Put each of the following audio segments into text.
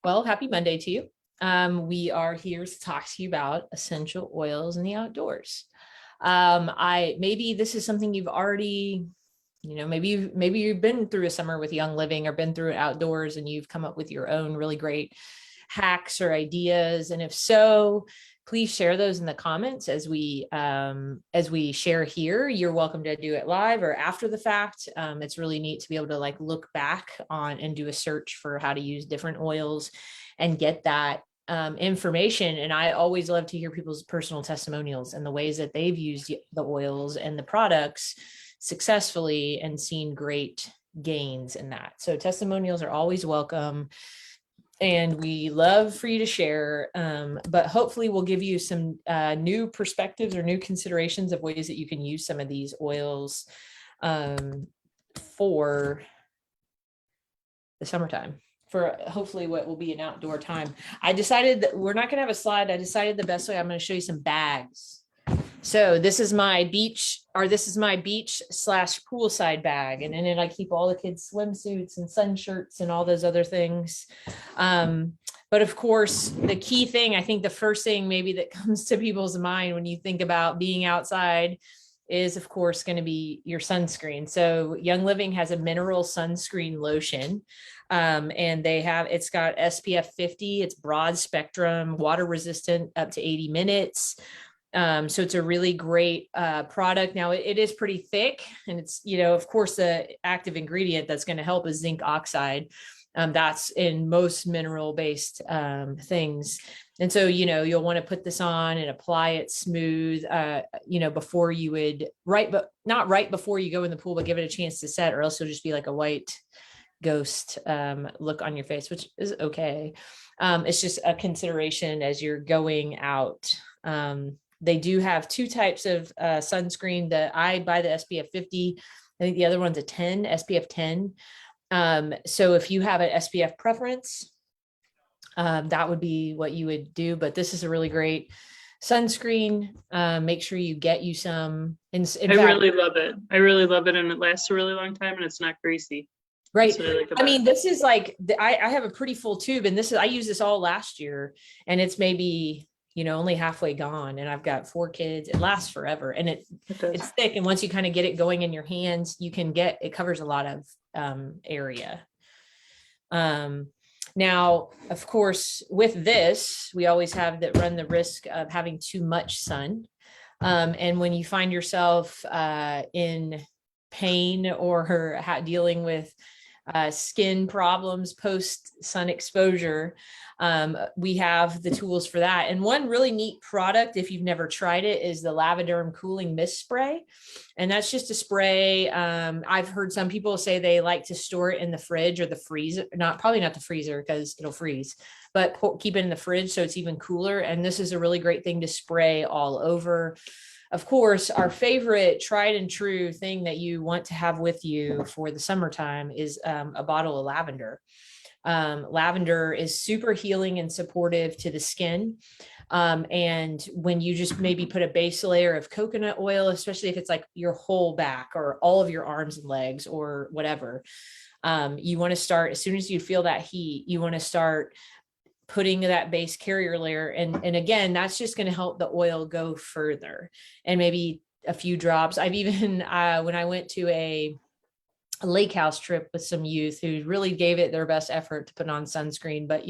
Well, happy Monday to you. We are here to talk to you about essential oils in the outdoors. Maybe this is something you've already, maybe you've been through a summer with Young Living or been through it outdoors and you've come up with your own really great hacks or ideas. And if so, please share those in the comments as we share here. You're welcome to do it live or after the fact. It's really neat to be able to look back on and do a search for how to use different oils and get that information. And I always love to hear people's personal testimonials and the ways that they've used the oils and the products successfully and seen great gains in that. So testimonials are always welcome. And we love for you to share, but hopefully we'll give you some new perspectives or new considerations of ways that you can use some of these oils for the summertime, for hopefully what will be an outdoor time. I decided that we're not going to have a slide. I decided the best way, I'm going to show you some bags. So this is my beach / poolside bag. And in it, I keep all the kids' swimsuits and sun shirts and all those other things. But of course, the key thing, I think the first thing maybe that comes to people's mind when you think about being outside is, of course, going to be your sunscreen. So Young Living has a mineral sunscreen lotion. And it's got SPF 50. It's broad spectrum, water resistant up to 80 minutes. So it's a really great product. Now it is pretty thick, and it's, of course, the active ingredient that's going to help is zinc oxide. That's in most mineral-based things. And so, you'll want to put this on and apply it smooth, before you would, but not right before you go in the pool, but give it a chance to set, or else you'll just be like a white ghost look on your face, which is okay. It's just a consideration as you're going out. They do have two types of sunscreen. That I buy the SPF 50. I think the other one's a 10, SPF 10. So if you have an SPF preference, that would be what you would do. But this is a really great sunscreen. Make sure you get you some. In fact, really love it. I really love it, and it lasts a really long time, and it's not greasy. Right. I mean, this is I have a pretty full tube, and I used this all last year, and it's maybe only halfway gone, and I've got 4 kids. It lasts forever, and it's thick. And once you kind of get it going in your hands, it covers a lot of area. Now, of course, with this, we always run the risk of having too much sun. And when you find yourself in pain or dealing with skin problems post sun exposure, we have the tools for that. And one really neat product, if you've never tried it, is the Lavaderm Cooling Mist Spray. And that's just a spray. I've heard some people say they like to store it in the fridge or the freezer, probably not the freezer because it'll freeze, but keep it in the fridge so it's even cooler. And this is a really great thing to spray all over. Of course, our favorite tried and true thing that you want to have with you for the summertime is a bottle of lavender. Lavender is super healing and supportive to the skin. And when you just maybe put a base layer of coconut oil, especially if it's like your whole back or all of your arms and legs or whatever, you want to start, as soon as you feel that heat, you want to start putting that base carrier layer. And again, that's just going to help the oil go further, and maybe a few drops. I've even, when I went to a lake house trip with some youth who really gave it their best effort to put on sunscreen, but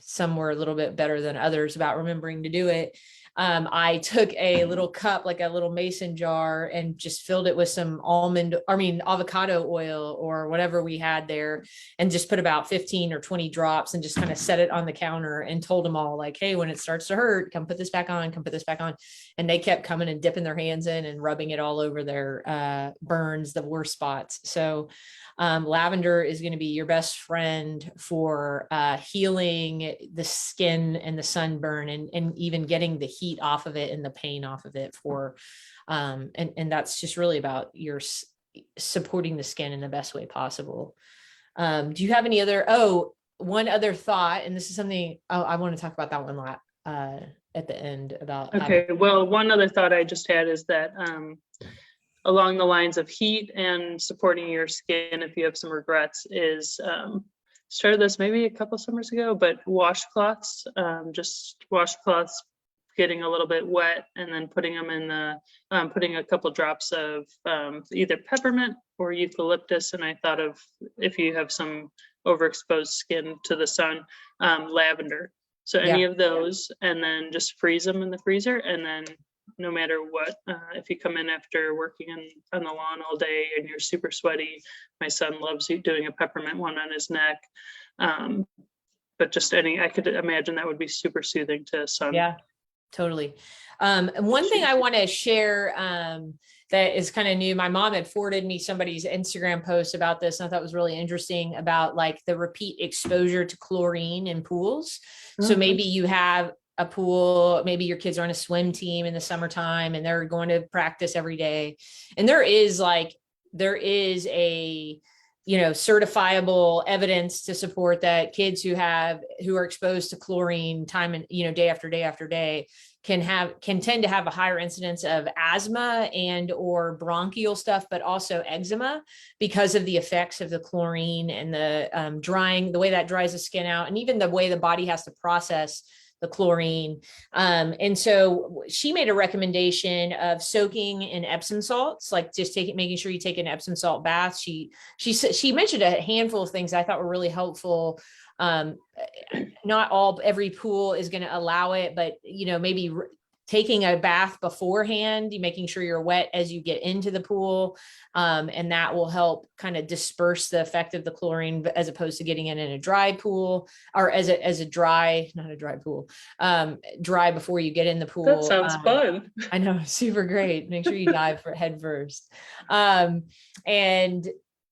some were a little bit better than others about remembering to do it. I took a little cup, like a little mason jar, and just filled it with some avocado oil or whatever we had there, and just put about 15 or 20 drops and just kind of set it on the counter and told them all, like, hey, when it starts to hurt, come put this back on, come put this back on. And they kept coming and dipping their hands in and rubbing it all over their burns, the worst spots. So lavender is going to be your best friend for healing the skin and the sunburn, and even getting the heat off of it and the pain off of it and that's just really about your supporting the skin in the best way possible. Do you have any other, one other thought, and this is something I want to talk about that one at the end about. Okay. Well, one other thought I just had is that along the lines of heat and supporting your skin, if you have some regrets, is started this maybe a couple summers ago, but washcloths, just washcloths getting a little bit wet and then putting them in the, putting a couple drops of either peppermint or eucalyptus. And I thought of, if you have some overexposed skin to the sun, lavender. So any of those, and then just freeze them in the freezer. And then no matter what, if you come in after working on the lawn all day and you're super sweaty, my son loves doing a peppermint one on his neck. But just I could imagine that would be super soothing to sun. Yeah, totally. One thing I want to share that is kind of new. My mom had forwarded me somebody's Instagram post about this, and I thought it was really interesting about like the repeat exposure to chlorine in pools. So maybe you have a pool, maybe your kids are on a swim team in the summertime and they're going to practice every day. And there is a, certifiable evidence to support that kids who are exposed to chlorine time and, day after day after day can tend to have a higher incidence of asthma and or bronchial stuff, but also eczema because of the effects of the chlorine and the drying, the way that dries the skin out, and even the way the body has to process the chlorine. And so she made a recommendation of soaking in Epsom salts, like just making sure you take an Epsom salt bath. She mentioned a handful of things I thought were really helpful. Not every pool is going to allow it, but maybe taking a bath beforehand, making sure you're wet as you get into the pool. And that will help kind of disperse the effect of the chlorine as opposed to getting it in a dry pool or not a dry pool, dry before you get in the pool. That sounds fun. I know, super great. Make sure you dive head first. And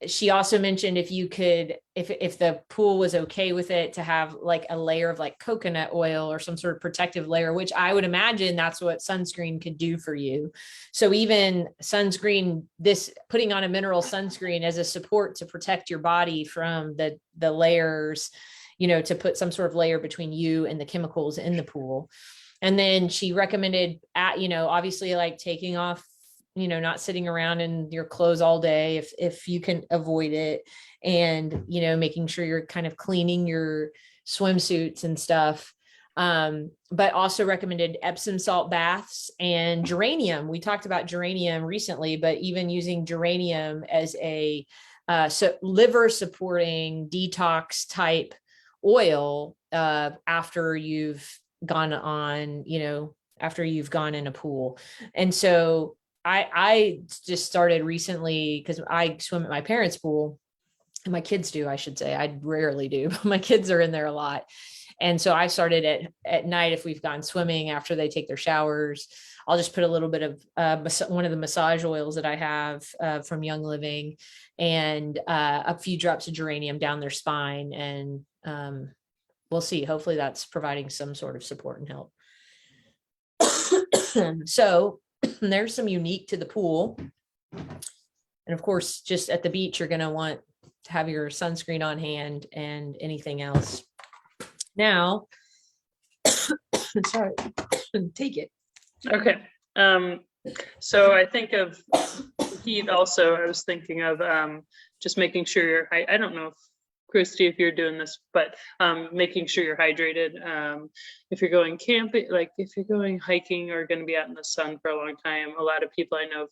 she also mentioned if the pool was okay with it, to have like a layer of like coconut oil or some sort of protective layer, which I would imagine that's what sunscreen could do for you. So even sunscreen, putting on a mineral sunscreen as a support to protect your body from the layers, to put some sort of layer between you and the chemicals in the pool. And then she recommended obviously like taking off, not sitting around in your clothes all day if you can avoid it, and, making sure you're kind of cleaning your swimsuits and stuff. But also recommended Epsom salt baths and geranium. We talked about geranium recently, but even using geranium as a liver supporting detox type oil after you've gone in a pool. And so I just started recently because I swim at my parents' pool, and my kids do, I should say. I rarely do, but my kids are in there a lot. And so I started at night, if we've gone swimming after they take their showers, I'll just put a little bit of one of the massage oils that I have from Young Living and a few drops of geranium down their spine. And we'll see. Hopefully that's providing some sort of support and help. So there's some unique to the pool. And of course, just at the beach, you're going to want to have your sunscreen on hand and anything else. Now, sorry, take it. Okay. So I think of heat also. I was thinking of just making sure I don't know if Christy, if you're doing this, but making sure you're hydrated. If you're going camping, like if you're going hiking or going to be out in the sun for a long time, a lot of people I know,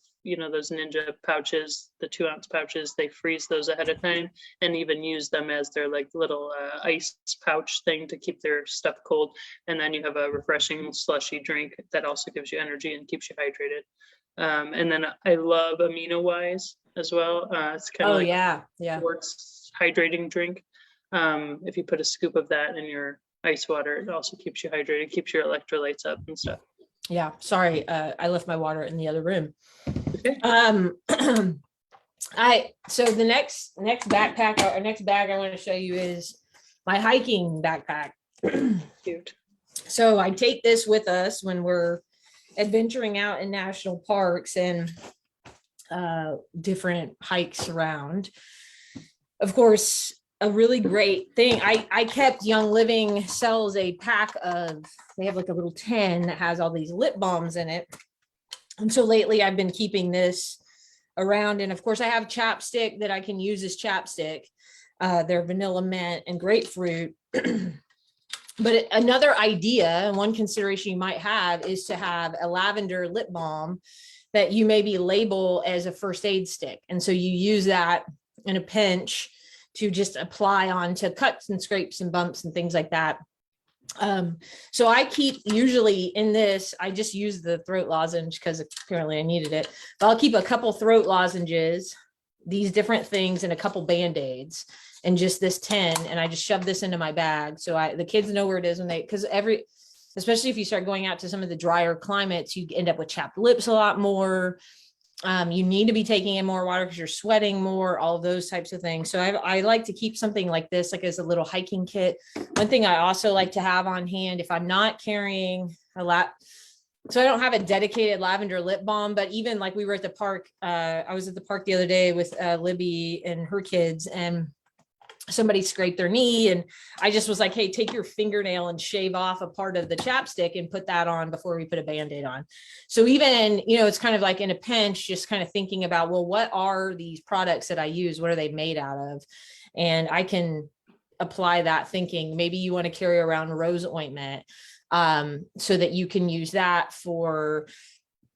those Ninja pouches, the 2-ounce pouches, they freeze those ahead of time and even use them as their like little ice pouch thing to keep their stuff cold. And then you have a refreshing slushy drink that also gives you energy and keeps you hydrated. And then I love Amino Wise as well. It's kind of sports hydrating drink. If you put a scoop of that in your ice water, it also keeps you hydrated, keeps your electrolytes up and stuff. Yeah, sorry, I left my water in the other room. Okay. So the next backpack or next bag I want to show you is my hiking backpack. Cute. So I take this with us when we're adventuring out in national parks and different hikes around. Of course, a really great thing. I kept Young Living sells a pack of, they have like a little tin that has all these lip balms in it. And so lately I've been keeping this around. And of course I have chapstick that I can use as chapstick. They're vanilla mint and grapefruit. But another idea and one consideration you might have is to have a lavender lip balm that you maybe label as a first aid stick. And so you use that in a pinch to just apply onto cuts and scrapes and bumps and things like that. So I keep usually in this, I just use the throat lozenge because apparently I needed it, but I'll keep a couple throat lozenges, these different things, and a couple Band-Aids and just this tin. And I just shove this into my bag. So the kids know where it is when because especially if you start going out to some of the drier climates, you end up with chapped lips a lot more. You need to be taking in more water because you're sweating more, all of those types of things. So I like to keep something like this, like as a little hiking kit. One thing I also like to have on hand, if I'm not carrying so I don't have a dedicated lavender lip balm, but even like we were at the park, I was at the park the other day with Libby and her kids, and somebody scraped their knee, and I just was like, hey, take your fingernail and shave off a part of the chapstick and put that on before we put a Band-Aid on. So even, it's kind of like in a pinch, just kind of thinking about, well, what are these products that I use? What are they made out of? And I can apply that thinking. Maybe you want to carry around rose ointment, so that you can use that for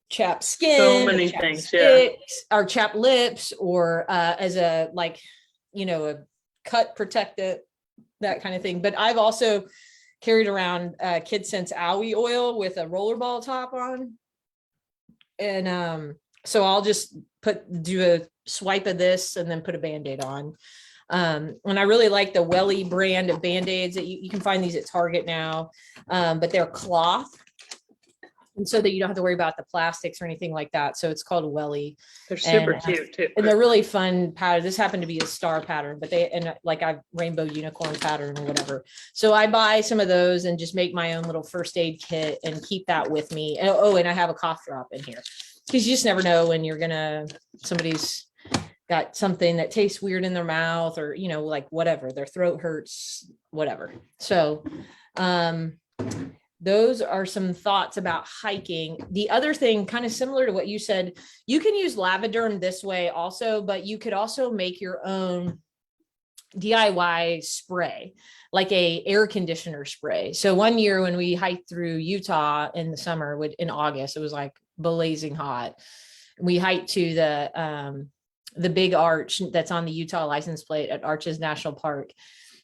chapped skin, So many things, yeah. or chapped lips, or as a a cut protectant, that kind of thing. But I've also carried around Kid Sense Owie oil with a rollerball top on. And so I'll just do a swipe of this and then put a Band-Aid on. And I really like the Welly brand of Band-Aids that you can find these at Target now, but they're cloth. And so that you don't have to worry about the plastics or anything like that. So it's called a Welly. They're super cute too. And they're really fun pattern. This happened to be a star pattern, but like a rainbow unicorn pattern or whatever. So I buy some of those and just make my own little first aid kit and keep that with me. Oh, and I have a cough drop in here because you just never know when somebody's got something that tastes weird in their mouth, or, like whatever, their throat hurts, whatever. So, those are some thoughts about hiking. The other thing, kind of similar to what you said, you can use Lavaderm this way also, but you could also make your own DIY spray, like a air conditioner spray. So one year when we hiked through Utah in the summer, in August, it was like blazing hot. We hiked to the big arch that's on the Utah license plate at Arches National Park.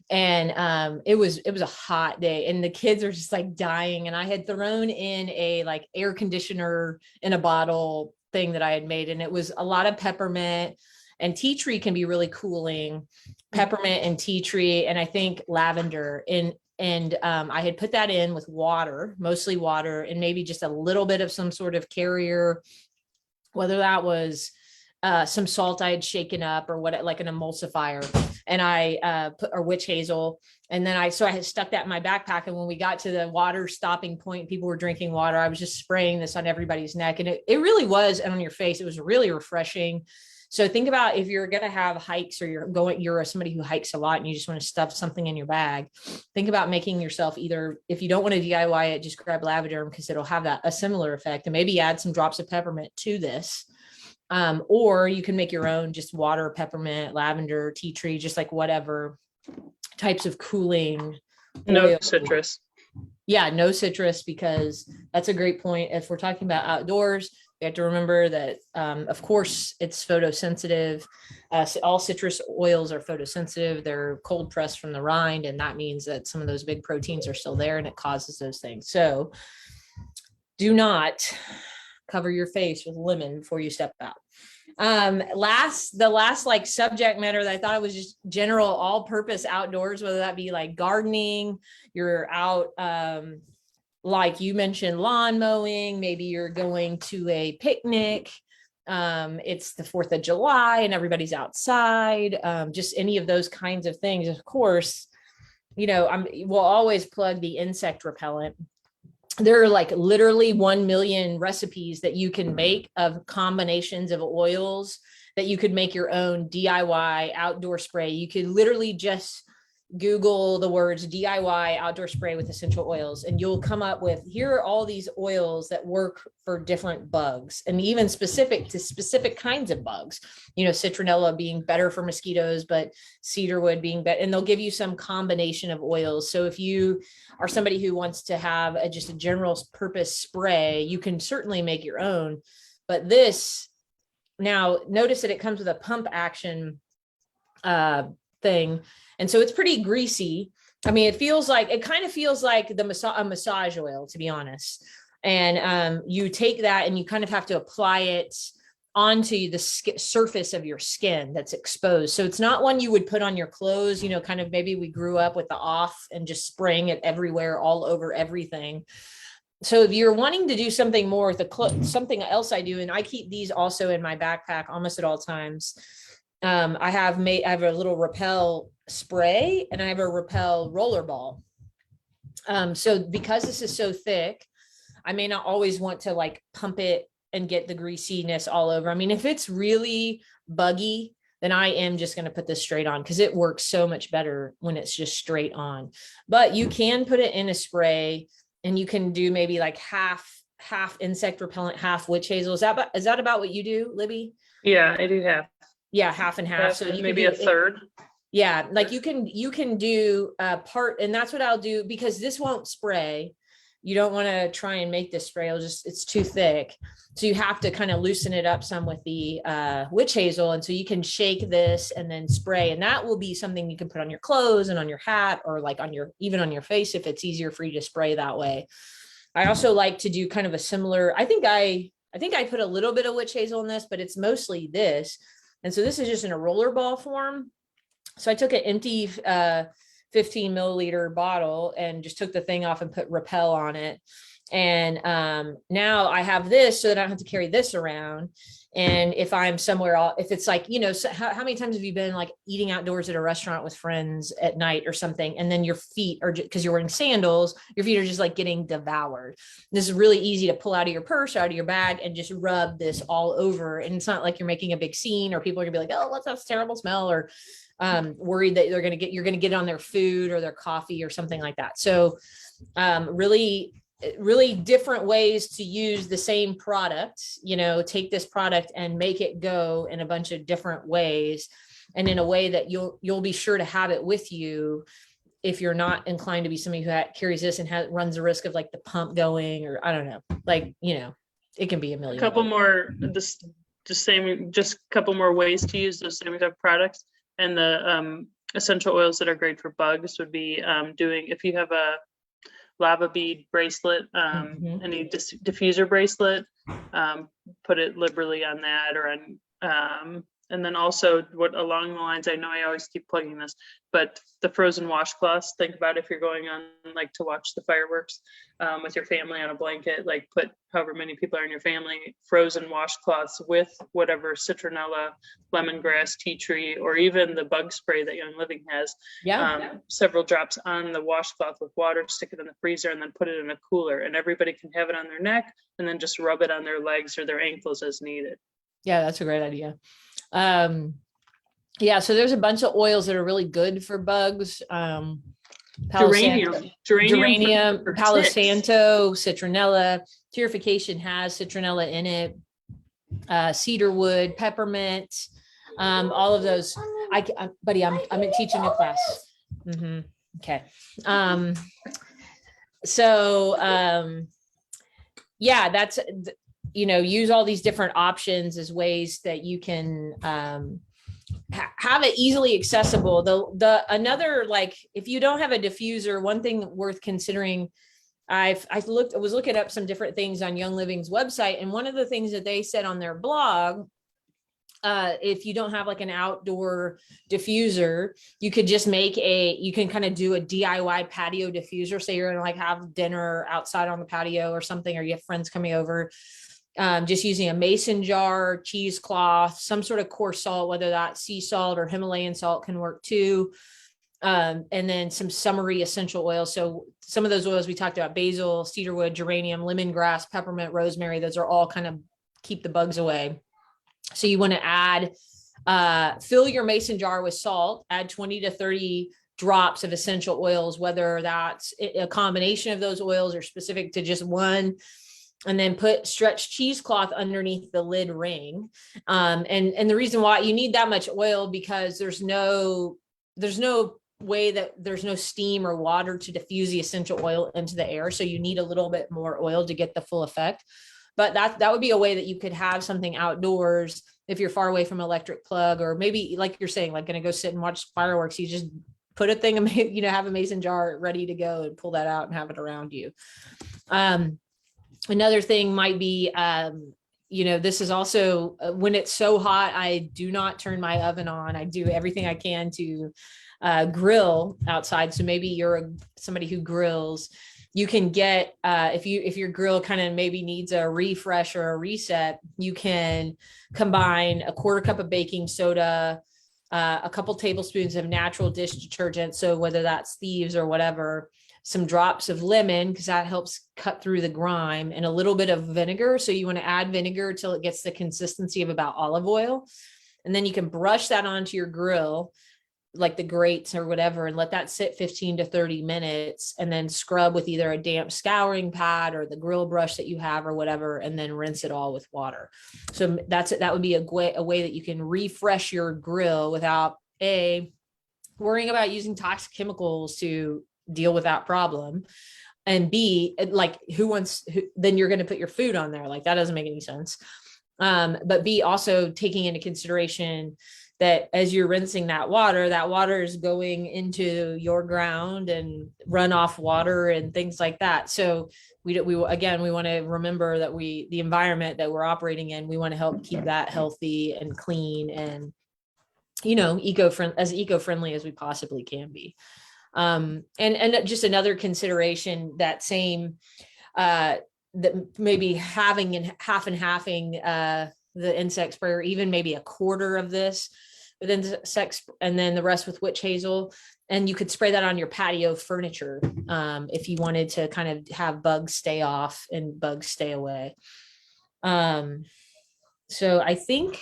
And it was a hot day, and the kids are just like dying. And I had thrown in a like air conditioner in a bottle thing that I had made, and it was a lot of peppermint, and tea tree can be really cooling. Peppermint and tea tree, and I think lavender. And I had put that in with water, mostly water, and maybe just a little bit of some sort of carrier, whether that was some salt I had shaken up or like an emulsifier, and I put or witch hazel. And then I had stuck that in my backpack. And when we got to the water stopping point, people were drinking water, I was just spraying this on everybody's neck. And it really was, and on your face, it was really refreshing. So think about if you're going to have hikes, or you're somebody who hikes a lot and you just want to stuff something in your bag, think about making yourself, either, if you don't want to DIY it, just grab Lavaderm because it'll have a similar effect, and maybe add some drops of peppermint to this. Or you can make your own, just water, peppermint, lavender, tea tree, just like whatever types of cooling. No citrus. Yeah, no citrus, because that's a great point. If we're talking about outdoors, we have to remember that, of course, it's photosensitive. All citrus oils are photosensitive. They're cold pressed from the rind, and that means that some of those big proteins are still there, and it causes those things. So do not cover your face with lemon before you step out. The last like subject matter that I thought it was just general all-purpose outdoors, whether that be like gardening, you're out, like you mentioned, lawn mowing, maybe you're going to a picnic, it's the 4th of July and everybody's outside, just any of those kinds of things. Of course, we'll always plug the insect repellent. There are like literally 1 million recipes that you can make of combinations of oils that you could make your own DIY outdoor spray. You could literally just Google the words DIY outdoor spray with essential oils, and you'll come up with, here are all these oils that work for different bugs, and even specific to specific kinds of bugs. You know, citronella being better for mosquitoes, but cedarwood being better. And they'll give you some combination of oils. So if you are somebody who wants to have just a general purpose spray, you can certainly make your own. But this, now notice that it comes with a pump action thing. And so it's pretty greasy. I mean, it kind of feels like a massage oil, to be honest. And you take that and you kind of have to apply it onto the surface of your skin that's exposed. So it's not one you would put on your clothes, you know, kind of maybe we grew up with the off and just spraying it everywhere, all over everything. So if you're wanting to do something more with the something else I do, and I keep these also in my backpack almost at all times. I have a little Repel spray, and I have a Repel rollerball. So because this is so thick, I may not always want to like pump it and get the greasiness all over. I mean, if it's really buggy, then I am just going to put this straight on, because it works so much better when it's just straight on. But you can put it in a spray, and you can do maybe like half insect repellent, half witch hazel. Is that about what you do, Libby? Yeah, I do have. Yeah, half and half. So you maybe a third. Yeah, like you can do a part, and that's what I'll do, because this won't spray. You don't want to try and make this spray. It's too thick. So you have to kind of loosen it up some with the witch hazel. And so you can shake this and then spray, and that will be something you can put on your clothes and on your hat, or like even on your face, if it's easier for you to spray that way. I also like to do kind of a similar, I think I put a little bit of witch hazel in this, but it's mostly this. And so this is just in a rollerball form. So I took an empty 15 milliliter bottle and just took the thing off and put Repel on it. And now I have this so that I don't have to carry this around. And if I'm somewhere, if it's like, you know, so how many times have you been like eating outdoors at a restaurant with friends at night or something, and then your feet are, because you're wearing sandals, your feet are just like getting devoured. This is really easy to pull out of your purse, out of your bag, and just rub this all over. And it's not like you're making a big scene, or people are gonna be like, oh, what's that terrible smell, or worried that you're gonna get it on their food or their coffee or something like that. So really different ways to use the same product, you know, take this product and make it go in a bunch of different ways, and in a way that you'll be sure to have it with you if you're not inclined to be somebody who carries this and runs the risk of like the pump going, or I don't know, like, you know, it can be a million. A couple more, just a couple more ways to use those same type of products. And the essential oils that are great for bugs would be if you have a lava bead bracelet, any diffuser bracelet, put it liberally on that, or on, and then also what along the lines, I know I always keep plugging this, but the frozen washcloths, think about if you're going on like to watch the fireworks with your family on a blanket, like put however many people are in your family, frozen washcloths with whatever citronella, lemongrass, tea tree, or even the bug spray that Young Living has. Yeah. Several drops on the washcloth with water, stick it in the freezer, and then put it in a cooler, and everybody can have it on their neck, and then just rub it on their legs or their ankles as needed. Yeah, that's a great idea. Yeah, so there's a bunch of oils that are really good for bugs. Geranium, Palo Santo, citronella. Purification has citronella in it. Cedarwood, peppermint, all of those. Buddy, I'm teaching a class. Okay. Yeah, that's, you know, use all these different options as ways that you can have it easily accessible. Another, like, if you don't have a diffuser, one thing worth considering, I was looking up some different things on Young Living's website, and one of the things that they said on their blog, if you don't have like an outdoor diffuser, you could just you can kind of do a DIY patio diffuser. Say you're gonna like have dinner outside on the patio or something, or you have friends coming over. Just using a mason jar, cheesecloth, some sort of coarse salt, whether that's sea salt or Himalayan salt can work too. And then some summery essential oils. So some of those oils we talked about: basil, cedarwood, geranium, lemongrass, peppermint, rosemary. Those are all kind of keep the bugs away. So you want to fill your mason jar with salt, add 20 to 30 drops of essential oils, whether that's a combination of those oils or specific to just one. And then put stretch cheesecloth underneath the lid ring. And the reason why you need that much oil, because there's no way that there's no steam or water to diffuse the essential oil into the air. So you need a little bit more oil to get the full effect. But that would be a way that you could have something outdoors if you're far away from an electric plug, or maybe like you're saying, like going to go sit and watch fireworks. You just put a thing, have a mason jar ready to go and pull that out and have it around you. Another thing might be, this is also when it's so hot, I do not turn my oven on. I do everything I can to grill outside. So maybe you're somebody who grills. You can get, if your grill kind of maybe needs a refresh or a reset, you can combine a quarter cup of baking soda, a couple tablespoons of natural dish detergent. So whether that's Thieves or whatever, some drops of lemon, because that helps cut through the grime, and a little bit of vinegar. So you want to add vinegar till it gets the consistency of about olive oil. And then you can brush that onto your grill, like the grates or whatever, and let that sit 15 to 30 minutes, and then scrub with either a damp scouring pad or the grill brush that you have or whatever, and then rinse it all with water. So that would be a way that you can refresh your grill without worrying about using toxic chemicals to deal with that problem, and B, like then you're going to put your food on there. Like that doesn't make any sense. But B, also taking into consideration that as you're rinsing that water is going into your ground and runoff water and things like that. So we want to remember that the environment that we're operating in, we want to help keep that healthy and clean and, eco-friendly as we possibly can be. And just another consideration, that same, that maybe having the insect spray, or even maybe a quarter of this with insects, and then the rest with witch hazel. And you could spray that on your patio furniture, if you wanted to kind of have bugs stay off and bugs stay away. So I think,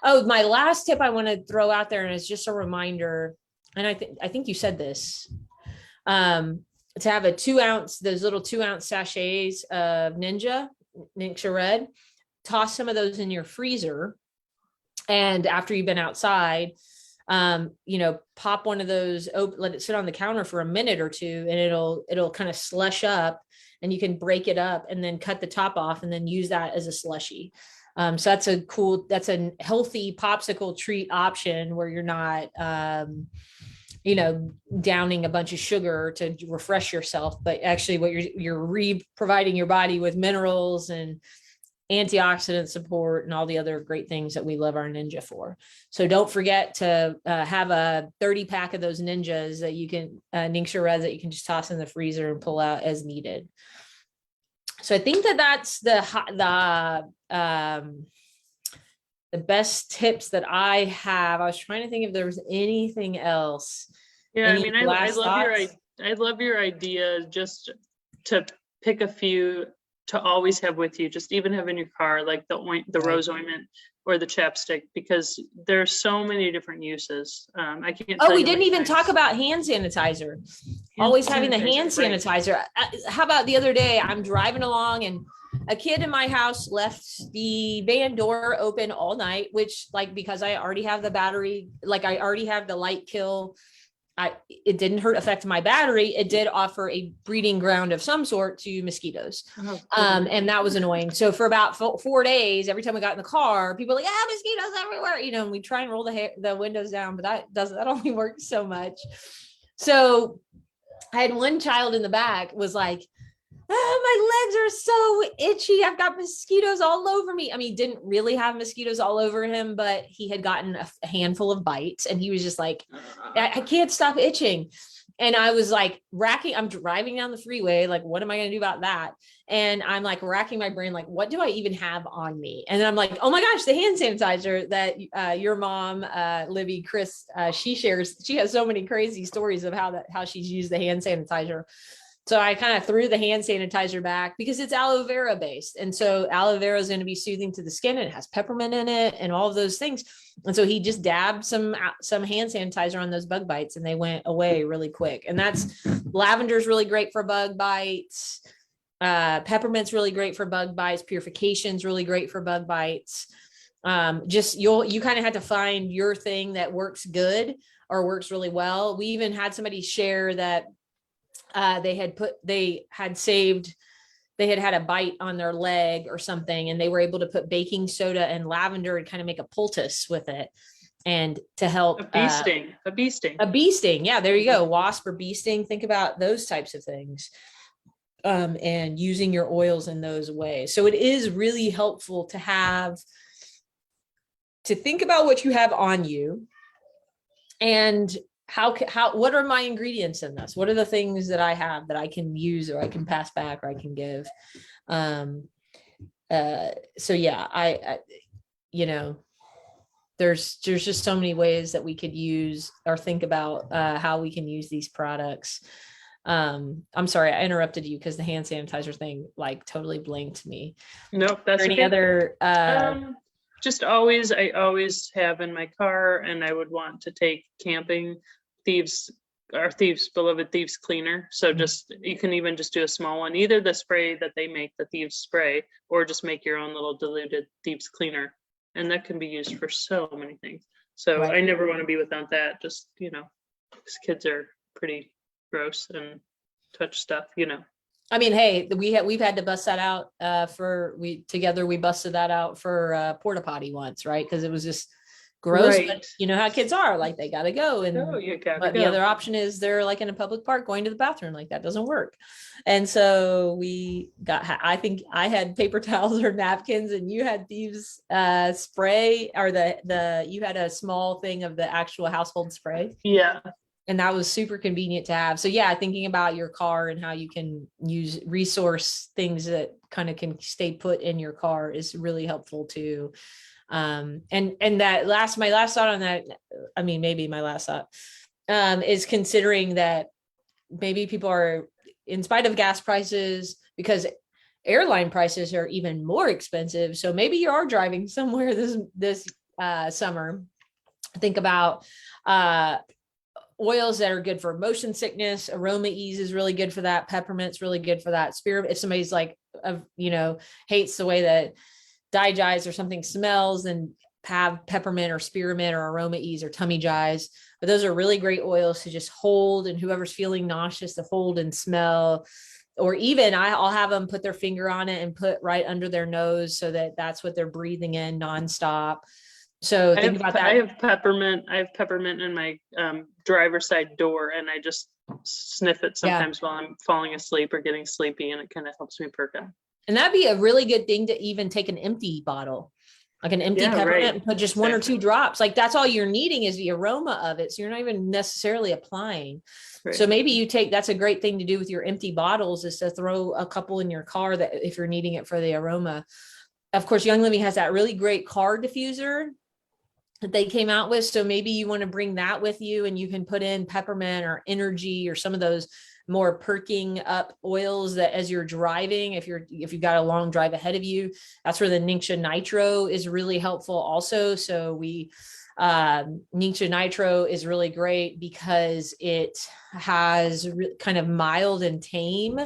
my last tip I want to throw out there, and it's just a reminder, and I think you said this, to have those little 2 ounce sachets of Ningxia Red, toss some of those in your freezer. And after you've been outside, pop one of those, let it sit on the counter for a minute or two, and it'll kind of slush up, and you can break it up and then cut the top off and then use that as a slushie. So that's a healthy popsicle treat option where you're not, downing a bunch of sugar to refresh yourself, but actually what you're providing your body with minerals and antioxidant support and all the other great things that we love our Ninja for. So don't forget to have a 30 pack of those Ninjas that you can, Ningxia Red, that you can just toss in the freezer and pull out as needed. So I think that's the best tips that I have. I was trying to think if there was anything else. Yeah, I love your idea just to pick a few to always have with you, just even have in your car, like the rose ointment or the chapstick, because there's so many different uses. I can't. Oh, we didn't even talk about hand sanitizer. Always having the hand sanitizer. How about the other day, I'm driving along and a kid in my house left the van door open all night, which, like, because I already have the battery, like I already have the light kill, it didn't affect my battery. It did offer a breeding ground of some sort to mosquitoes. And that was annoying. So for about 4 days, every time we got in the car, people were like, mosquitoes everywhere, and we try and roll the windows down, but that only works so much. So I had one child in the back was like, my legs are so itchy. I've got mosquitoes all over me. I mean, he didn't really have mosquitoes all over him, but he had gotten a handful of bites, and he was just like, I can't stop itching. And I was like I'm driving down the freeway. Like, what am I going to do about that? And I'm like racking my brain, like, what do I even have on me? And then I'm like, oh my gosh, the hand sanitizer that your mom, Libby, Chris, she has so many crazy stories of how she's used the hand sanitizer. So I kind of threw the hand sanitizer back because it's aloe vera based. And so aloe vera is going to be soothing to the skin. It has peppermint in it and all of those things. And so he just dabbed some hand sanitizer on those bug bites and they went away really quick. And that's lavender is really great for bug bites. Peppermint's really great for bug bites. Purification's really great for bug bites. Just you kind of have to find your thing that works good or works really well. We even had somebody share that they had a bite on their leg or something, and they were able to put baking soda and lavender and kind of make a poultice with it, and to help a bee sting. Yeah, there you go. Wasp or bee sting. Think about those types of things, and using your oils in those ways. So it is really helpful to think about what you have on you, and what are my ingredients in this? What are the things that I have that I can use or I can pass back or I can give? So yeah, I there's just so many ways that we could use or think about how we can use these products. I'm sorry, I interrupted you because the hand sanitizer thing like totally blanked me. Nope, that's any okay. Other I always have in my car, and I would want to take camping our thieves beloved thieves cleaner. So just you can even just do a small one, either the spray that they make, the thieves spray, or just make your own little diluted thieves cleaner, and that can be used for so many things. So right. I never want to be without that, just because kids are pretty gross and touch stuff. I mean, hey, we've had to bust that out we busted that out for porta potty once, right? Because it was just gross, right. But you know how kids are, like they gotta go, and the other option is they're like in a public park going to the bathroom, like that doesn't work. And so I think I had paper towels or napkins, and you had thieves spray, or you had a small thing of the actual household spray. Yeah. And that was super convenient to have. So yeah, thinking about your car and how you can use resource things that kind of can stay put in your car is really helpful too. And my last thought on that, I mean, maybe my last thought, is considering that maybe people are, in spite of gas prices, because airline prices are even more expensive. So maybe you are driving somewhere this summer. Think about, oils that are good for motion sickness. Aroma Ease is really good for that. Peppermint's really good for that. Spearmint, if somebody's like, hates the way that Digize or something smells, then have peppermint or spearmint or Aroma Ease or Tummy Jize. But those are really great oils to just hold, and whoever's feeling nauseous to hold and smell. Or even I'll have them put their finger on it and put right under their nose so that that's what they're breathing in nonstop. So think about that. I have peppermint in my driver's side door, and I just sniff it sometimes while I'm falling asleep or getting sleepy, and it kind of helps me perk up. And that'd be a really good thing to even take an empty bottle, like an empty peppermint, and put just one or two drops. Like that's all you're needing is the aroma of it. So you're not even necessarily applying. Right. So maybe that's a great thing to do with your empty bottles, is to throw a couple in your car that if you're needing it for the aroma. Of course, Young Living has that really great car diffuser that they came out with. So maybe you want to bring that with you, and you can put in peppermint or energy or some of those more perking up oils that as you're driving, if you've got a long drive ahead of you, that's where the Ningxia Nitro is really helpful also. So Ningxia Nitro is really great because it has kind of mild and tame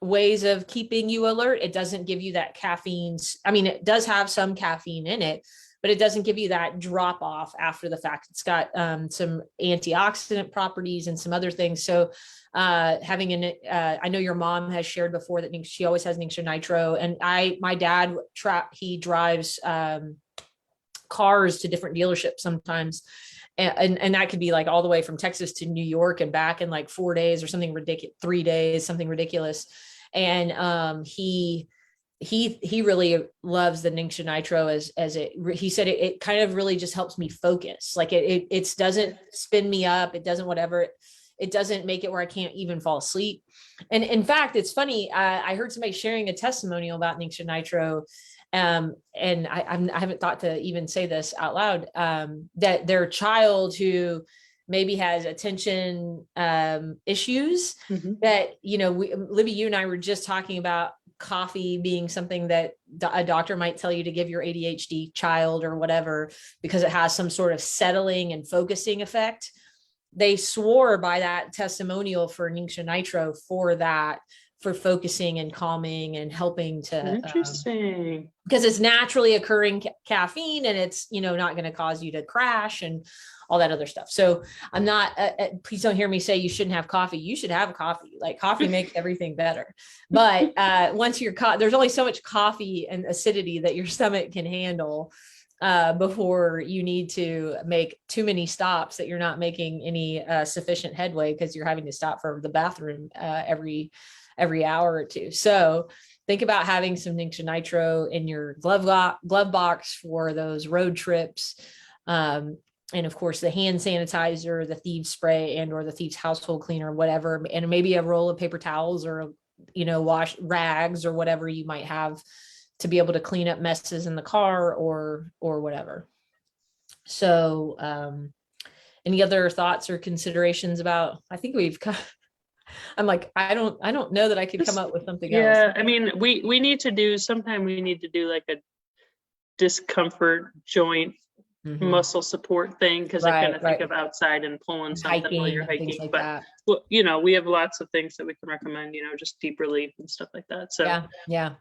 ways of keeping you alert. It doesn't give you that caffeine. I mean, it does have some caffeine in it, but it doesn't give you that drop off after the fact. It's got some antioxidant properties and some other things. So I know your mom has shared before that she always has Ningxia Nitro, and my dad, he drives cars to different dealerships sometimes. And that could be like all the way from Texas to New York and back in like 4 days or something ridiculous, 3 days, something ridiculous. And he really loves the Ningxia Nitro he said it kind of really just helps me focus. Like it doesn't spin me up. It doesn't whatever. It doesn't make it where I can't even fall asleep. And in fact, it's funny. I heard somebody sharing a testimonial about Ningxia Nitro. And I haven't thought to even say this out loud, that their child who maybe has attention issues Mhm. that, Libby, you and I were just talking about coffee being something that a doctor might tell you to give your ADHD child or whatever, because it has some sort of settling and focusing effect. They swore by that testimonial for Ningxia Nitro for that, for focusing and calming and helping to, Interesting. because it's naturally occurring caffeine, and it's, not going to cause you to crash and all that other stuff. So I'm not, please don't hear me say you shouldn't have coffee. You should have coffee. Like, coffee makes everything better. But once you're there's only so much coffee and acidity that your stomach can handle before you need to make too many stops that you're not making any sufficient headway, because you're having to stop for the bathroom every hour or two. So think about having some Ningxia Nitro in your glove box for those road trips. And of course, the hand sanitizer, the thieves spray, and or the thieves household cleaner, whatever, and maybe a roll of paper towels, or wash rags, or whatever you might have to be able to clean up messes in the car or whatever. So any other thoughts or considerations about, I think I'm like, I don't know that I could come up with something else. Yeah, I mean, we need to do, sometime we need to do like a discomfort joint muscle support thing, because I kind of think of outside and pulling something while you're hiking. Like but that. well, we have lots of things that we can recommend, just deep relief and stuff like that. So yeah,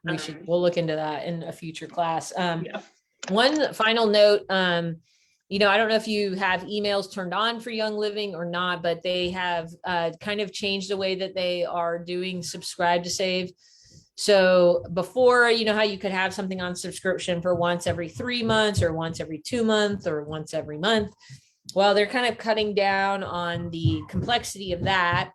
we'll look into that in a future class. Yeah. One final note, I don't know if you have emails turned on for Young Living or not, but they have kind of changed the way that they are doing subscribe to save. So before, how you could have something on subscription for once every 3 months, or once every 2 months, or once every month. Well, they're kind of cutting down on the complexity of that.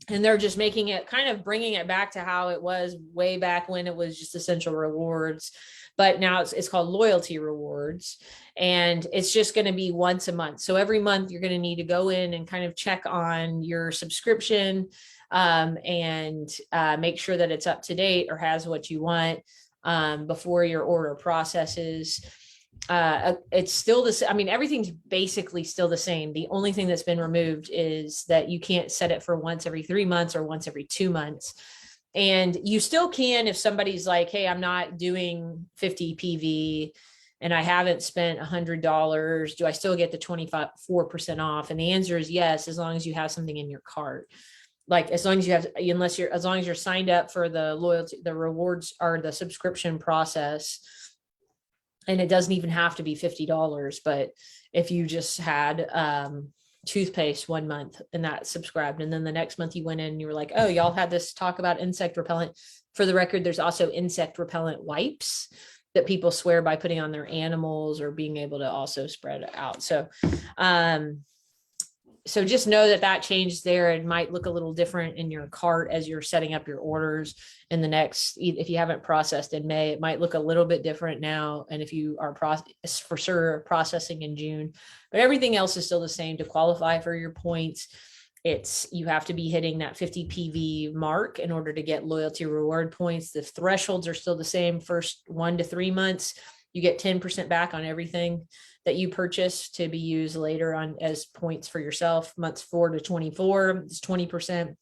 And they're just making it, kind of bringing it back to how it was way back when it was just essential rewards. But now it's called loyalty rewards, and it's just going to be once a month. So every month you're going to need to go in and kind of check on your subscription and make sure that it's up to date or has what you want before your order processes. It's still this. I mean, everything's basically still the same. The only thing that's been removed is that you can't set it for once every 3 months or once every 2 months. And you still can, if somebody's like, hey, I'm not doing 50 PV and I haven't spent $100, do I still get the 4% off? And the answer is yes, as long as you have something in your cart. Like, as long as you have, as long as you're signed up for the loyalty, the rewards, or the subscription process. And it doesn't even have to be $50, but if you just had toothpaste 1 month and that subscribed, and then the next month you went in and you were like, oh, y'all had this talk about insect repellent. For the record, there's also insect repellent wipes that people swear by putting on their animals, or being able to also spread it out. So just know that change there. It might look a little different in your cart as you're setting up your orders in the next, if you haven't processed in May, it might look a little bit different now. And if you are for sure processing in June, but everything else is still the same. To qualify for your points, you have to be hitting that 50 PV mark in order to get loyalty reward points. The thresholds are still the same. First 1 to 3 months, you get 10% back on everything that you purchase to be used later on as points for yourself. Months 4 to 24 is 20%.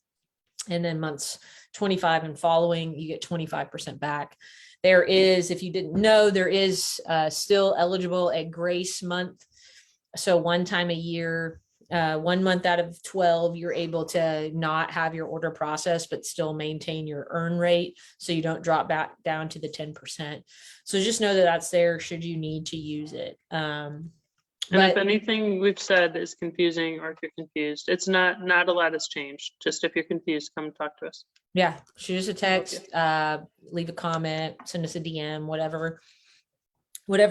And then months 25 and following, you get 25% back. There is, if you didn't know, there is still eligible a grace month. So one time a year, 1 month out of 12, you're able to not have your order processed, but still maintain your earn rate, so you don't drop back down to the 10%. So just know that that's there should you need to use it. And if anything we've said is confusing, or if you're confused, it's not a lot has changed. Just if you're confused, come talk to us. Yeah, shoot us a text, leave a comment, send us a DM, whatever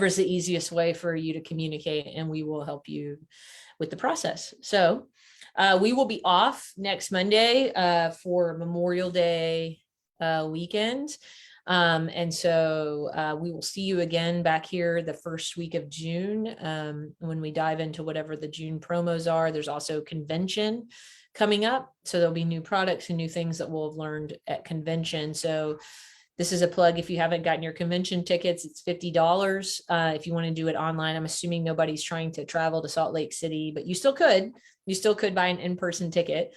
is the easiest way for you to communicate, and we will help you with the process. So we will be off next Monday for Memorial Day weekend. And so we will see you again back here the first week of June when we dive into whatever the June promos are. There's also convention coming up. So there'll be new products and new things that we'll have learned at convention. So this is a plug. If you haven't gotten your convention tickets, it's $50. If you want to do it online, I'm assuming nobody's trying to travel to Salt Lake City, but you still could. You still could buy an in-person ticket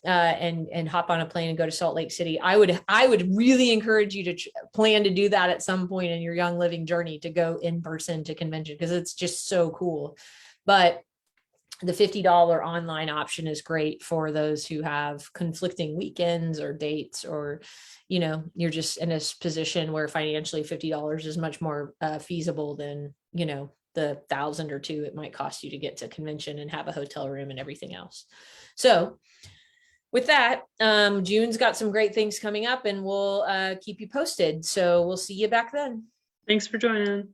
and hop on a plane and go to Salt Lake City. I would really encourage you to plan to do that at some point in your Young Living journey, to go in person to convention, because it's just so cool. But the $50 online option is great for those who have conflicting weekends or dates, or, you know, you're just in a position where financially $50 is much more feasible than, you know, the 1,000 or 2 it might cost you to get to convention and have a hotel room and everything else. So with that, June's got some great things coming up, and we'll keep you posted. So we'll see you back then. Thanks for joining.